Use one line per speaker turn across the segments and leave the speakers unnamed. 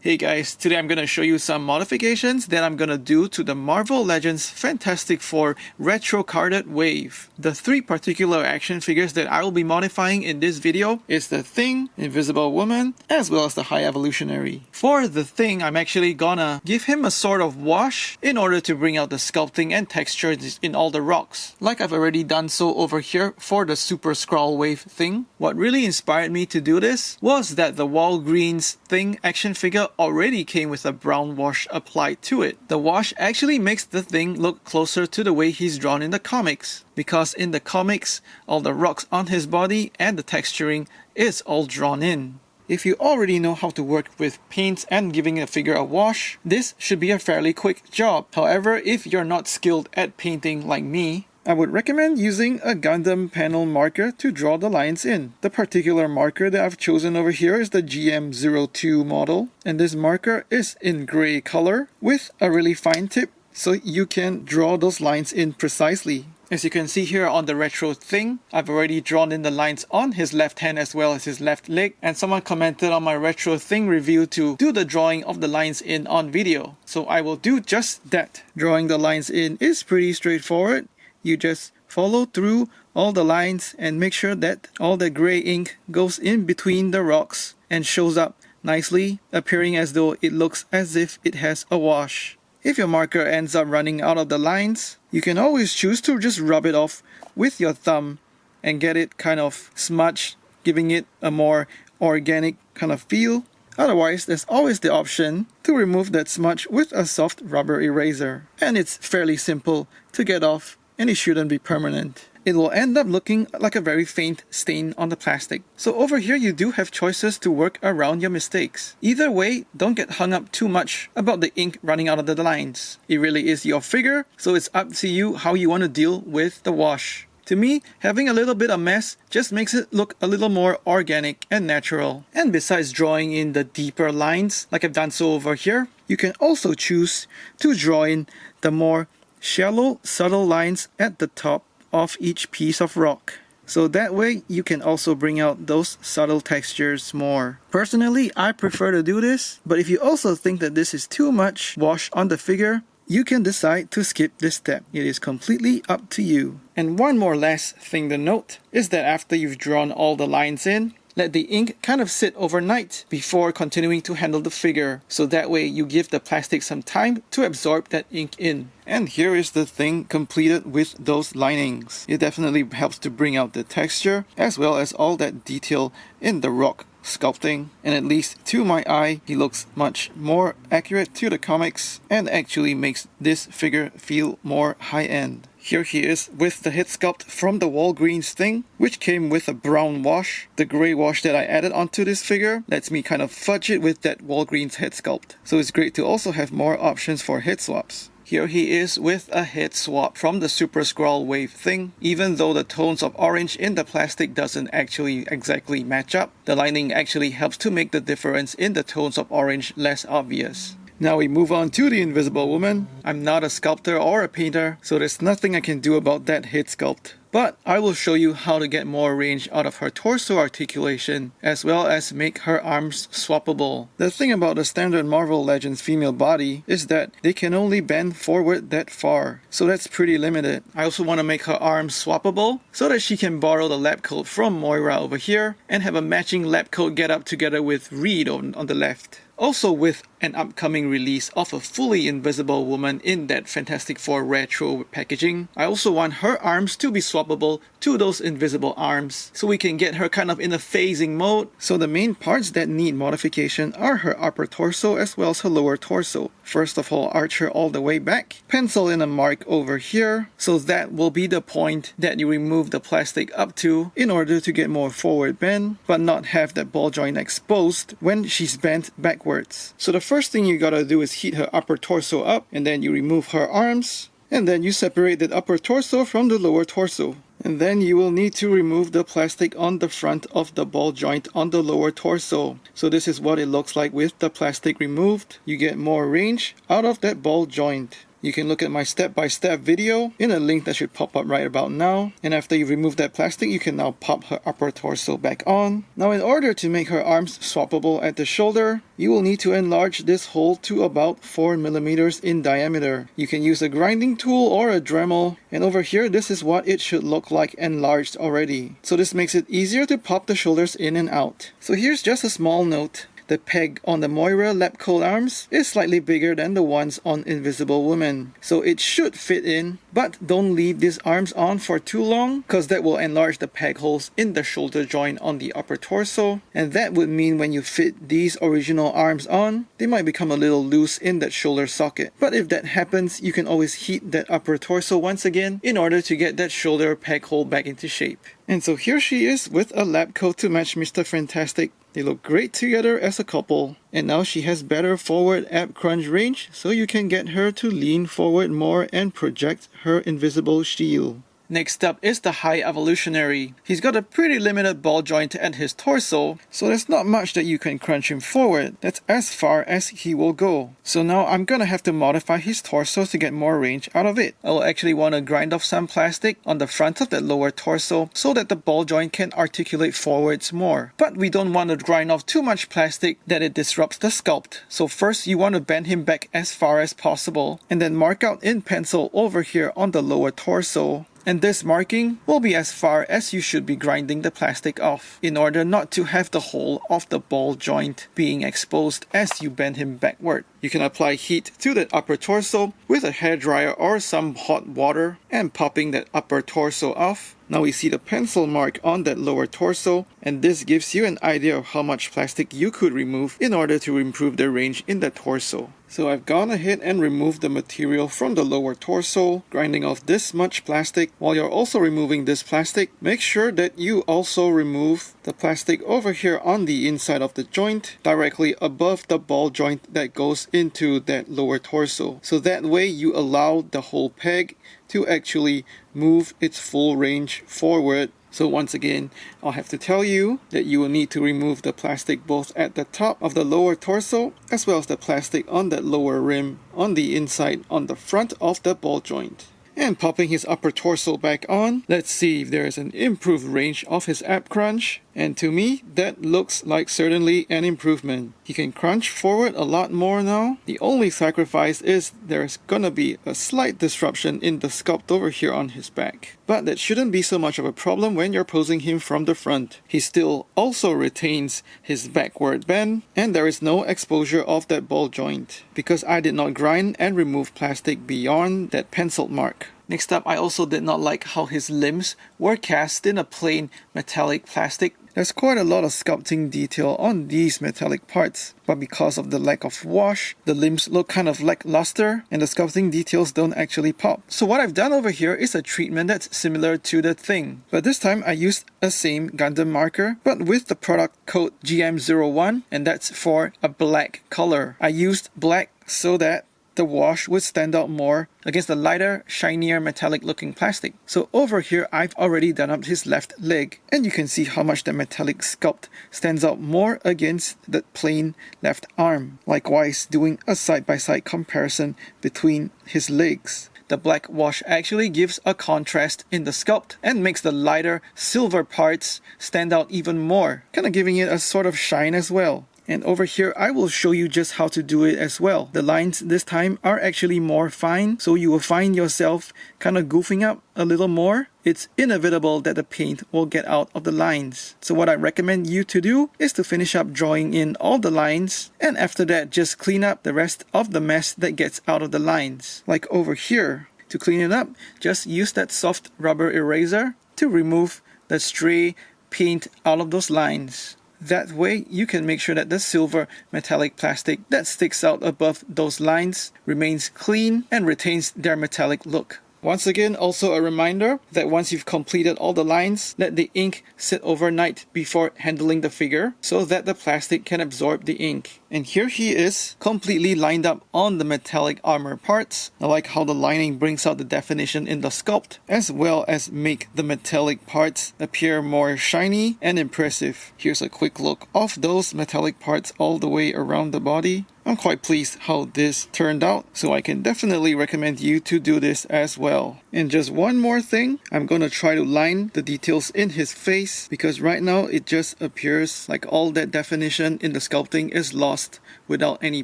Hey guys, today I'm going to show you some modifications that I'm going to do to the Marvel Legends Fantastic Four Retro Carded Wave. The three particular action figures that I will be modifying in this video is the Thing, Invisible Woman, as well as the High Evolutionary. For the Thing, I'm actually gonna give him a sort of wash in order to bring out the sculpting and texture in all the rocks, like I've already done so over here for the Super Skrull Wave Thing. What really inspired me to do this was that the Walgreens Thing action figure already came with a brown wash applied to it. The wash actually makes the Thing look closer to the way he's drawn in the comics, because in the comics, all the rocks on his body and the texturing is all drawn in. If you already know how to work with paints and giving a figure a wash, this should be a fairly quick job. However, if you're not skilled at painting like me, I would recommend using a Gundam panel marker to draw the lines in. The particular marker that I've chosen over here is the GM02 model, and this marker is in gray color with a really fine tip so you can draw those lines in precisely. As you can see here on the retro Thing, I've already drawn in the lines on his left hand as well as his left leg, and someone commented on my retro Thing review to do the drawing of the lines in on video. So I will do just that. Drawing the lines in is pretty straightforward. You just follow through all the lines and make sure that all the gray ink goes in between the rocks and shows up nicely, appearing as though it looks as if it has a wash. If your marker ends up running out of the lines, you can always choose to just rub it off with your thumb and get it kind of smudged, giving it a more organic kind of feel. Otherwise, there's always the option to remove that smudge with a soft rubber eraser. And it's fairly simple to get off, and it shouldn't be permanent. It will end up looking like a very faint stain on the plastic. So over here you do have choices to work around your mistakes. Either way, don't get hung up too much about the ink running out of the lines. It really is your figure, so it's up to you how you want to deal with the wash. To me, having a little bit of mess just makes it look a little more organic and natural. And besides drawing in the deeper lines, like I've done so over here, you can also choose to draw in the more shallow, subtle lines at the top of each piece of rock. So that way you can also bring out those subtle textures more. Personally, I prefer to do this, but if you also think that this is too much wash on the figure, you can decide to skip this step. It is completely up to you. And one more last thing to note is that after you've drawn all the lines in, let the ink kind of sit overnight before continuing to handle the figure, so that way you give the plastic some time to absorb that ink in. And here is the Thing completed with those linings. It definitely helps to bring out the texture as well as all that detail in the rock sculpting, and at least to my eye he looks much more accurate to the comics and actually makes this figure feel more high-end. Here he is with the head sculpt from the Walgreens Thing, which came with a brown wash. The gray wash that I added onto this figure lets me kind of fudge it with that Walgreens head sculpt. So it's great to also have more options for head swaps. Here he is with a head swap from the Super Skrull Wave Thing. Even though the tones of orange in the plastic doesn't actually exactly match up, the lining actually helps to make the difference in the tones of orange less obvious. Now we move on to the Invisible Woman. I'm not a sculptor or a painter, so there's nothing I can do about that head sculpt. But I will show you how to get more range out of her torso articulation, as well as make her arms swappable. The thing about the standard Marvel Legends female body is that they can only bend forward that far, so that's pretty limited. I also want to make her arms swappable, so that she can borrow the lab coat from Moira over here, and have a matching lab coat get up together with Reed on the left. Also, with an upcoming release of a fully invisible woman in that Fantastic Four retro packaging, I also want her arms to be swappable to those invisible arms, so we can get her kind of in a phasing mode. So the main parts that need modification are her upper torso as well as her lower torso. First of all, arch her all the way back, pencil in a mark over here, so that will be the point that you remove the plastic up to in order to get more forward bend, but not have that ball joint exposed when she's bent backwards. So the first thing you gotta do is heat her upper torso up, and then you remove her arms, and then you separate the upper torso from the lower torso. And then you will need to remove the plastic on the front of the ball joint on the lower torso. So this is what it looks like with the plastic removed. You get more range out of that ball joint. You can look at my step-by-step video in a link that should pop up right about now. And after you remove that plastic, you can now pop her upper torso back on. Now in order to make her arms swappable at the shoulder, you will need to enlarge this hole to about 4 millimeters in diameter. You can use a grinding tool or a Dremel, and over here this is what it should look like enlarged already. So this makes it easier to pop the shoulders in and out. So here's just a small note. The peg on the Moira lab coat arms is slightly bigger than the ones on Invisible Woman, so it should fit in, but don't leave these arms on for too long because that will enlarge the peg holes in the shoulder joint on the upper torso, and that would mean when you fit these original arms on, they might become a little loose in that shoulder socket. But if that happens, you can always heat that upper torso once again in order to get that shoulder peg hole back into shape. And so here she is with a lab coat to match Mr. Fantastic. They look great together as a couple. And now she has better forward ab crunch range, so you can get her to lean forward more and project her invisible shield. Next up is the High Evolutionary. He's got a pretty limited ball joint at his torso, so there's not much that you can crunch him forward. That's as far as he will go. So now I'm gonna have to modify his torso to get more range out of it. I will actually want to grind off some plastic on the front of that lower torso so that the ball joint can articulate forwards more. But we don't want to grind off too much plastic that it disrupts the sculpt. So first you want to bend him back as far as possible and then mark out in pencil over here on the lower torso. And this marking will be as far as you should be grinding the plastic off in order not to have the whole of the ball joint being exposed as you bend him backward. You can apply heat to that upper torso with a hairdryer or some hot water and popping that upper torso off. Now we see the pencil mark on that lower torso, and this gives you an idea of how much plastic you could remove in order to improve the range in the torso. So I've gone ahead and removed the material from the lower torso, grinding off this much plastic. While you're also removing this plastic, make sure that you also remove the plastic over here on the inside of the joint, directly above the ball joint that goes into that lower torso. So that way you allow the whole peg to actually move its full range forward. So once again, I'll have to tell you that you will need to remove the plastic both at the top of the lower torso as well as the plastic on that lower rim on the inside on the front of the ball joint. And popping his upper torso back on, let's see if there is an improved range of his ab crunch. And to me, that looks like certainly an improvement. He can crunch forward a lot more now. The only sacrifice is there's gonna be a slight disruption in the sculpt over here on his back. But that shouldn't be so much of a problem when you're posing him from the front. He still also retains his backward bend, and there is no exposure of that ball joint because I did not grind and remove plastic beyond that pencil mark. Next up, I also did not like how his limbs were cast in a plain metallic plastic. There's quite a lot of sculpting detail on these metallic parts, but because of the lack of wash, the limbs look kind of lackluster and the sculpting details don't actually pop. So what I've done over here is a treatment that's similar to the thing, but this time I used a same Gundam marker, but with the product code GM01, and that's for a black color. I used black so that the wash would stand out more against the lighter, shinier, metallic looking plastic. So over here, I've already done up his left leg, and you can see how much the metallic sculpt stands out more against the plain left arm. Likewise, doing a side-by-side comparison between his legs. The black wash actually gives a contrast in the sculpt and makes the lighter silver parts stand out even more, kind of giving it a sort of shine as well. And over here, I will show you just how to do it as well. The lines this time are actually more fine, so you will find yourself kind of goofing up a little more. It's inevitable that the paint will get out of the lines. So what I recommend you to do is to finish up drawing in all the lines, and after that, just clean up the rest of the mess that gets out of the lines. Like over here. To clean it up, just use that soft rubber eraser to remove the stray paint out of those lines. That way, you can make sure that the silver metallic plastic that sticks out above those lines remains clean and retains their metallic look. Once again, also a reminder that once you've completed all the lines, let the ink sit overnight before handling the figure so that the plastic can absorb the ink. And here he is, completely lined up on the metallic armor parts. I like how the lining brings out the definition in the sculpt, as well as make the metallic parts appear more shiny and impressive. Here's a quick look of those metallic parts all the way around the body. I'm quite pleased how this turned out, so I can definitely recommend you to do this as well. And just one more thing, I'm gonna try to line the details in his face, because right now it just appears like all that definition in the sculpting is lost without any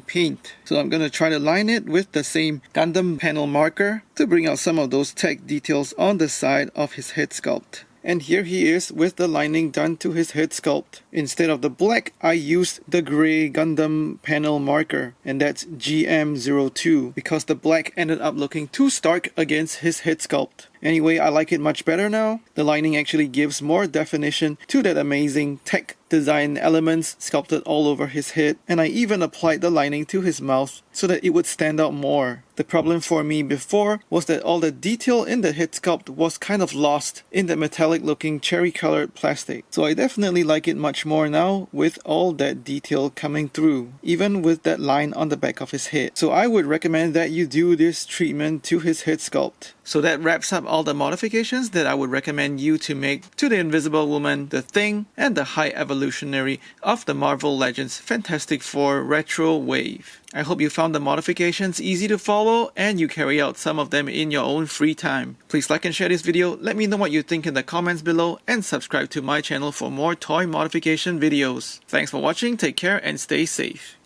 paint. So I'm gonna try to line it with the same Gundam panel marker to bring out some of those tech details on the side of his head sculpt. And here he is with the lining done to his head sculpt. Instead of the black, I used the gray Gundam panel marker, and that's GM02, because the black ended up looking too stark against his head sculpt. Anyway, I like it much better now. The lining actually gives more definition to that amazing tech design elements sculpted all over his head, and I even applied the lining to his mouth so that it would stand out more. The problem for me before was that all the detail in the head sculpt was kind of lost in the metallic looking cherry colored plastic. So I definitely like it much more now with all that detail coming through, even with that line on the back of his head. So I would recommend that you do this treatment to his head sculpt. So that wraps up all the modifications that I would recommend you to make to the Invisible Woman, the Thing, and the High Evolutionary of the Marvel Legends Fantastic Four Retro Wave. I hope you found the modifications easy to follow and you carry out some of them in your own free time. Please like and share this video, let me know what you think in the comments below, and subscribe to my channel for more toy modification videos. Thanks for watching, take care and stay safe.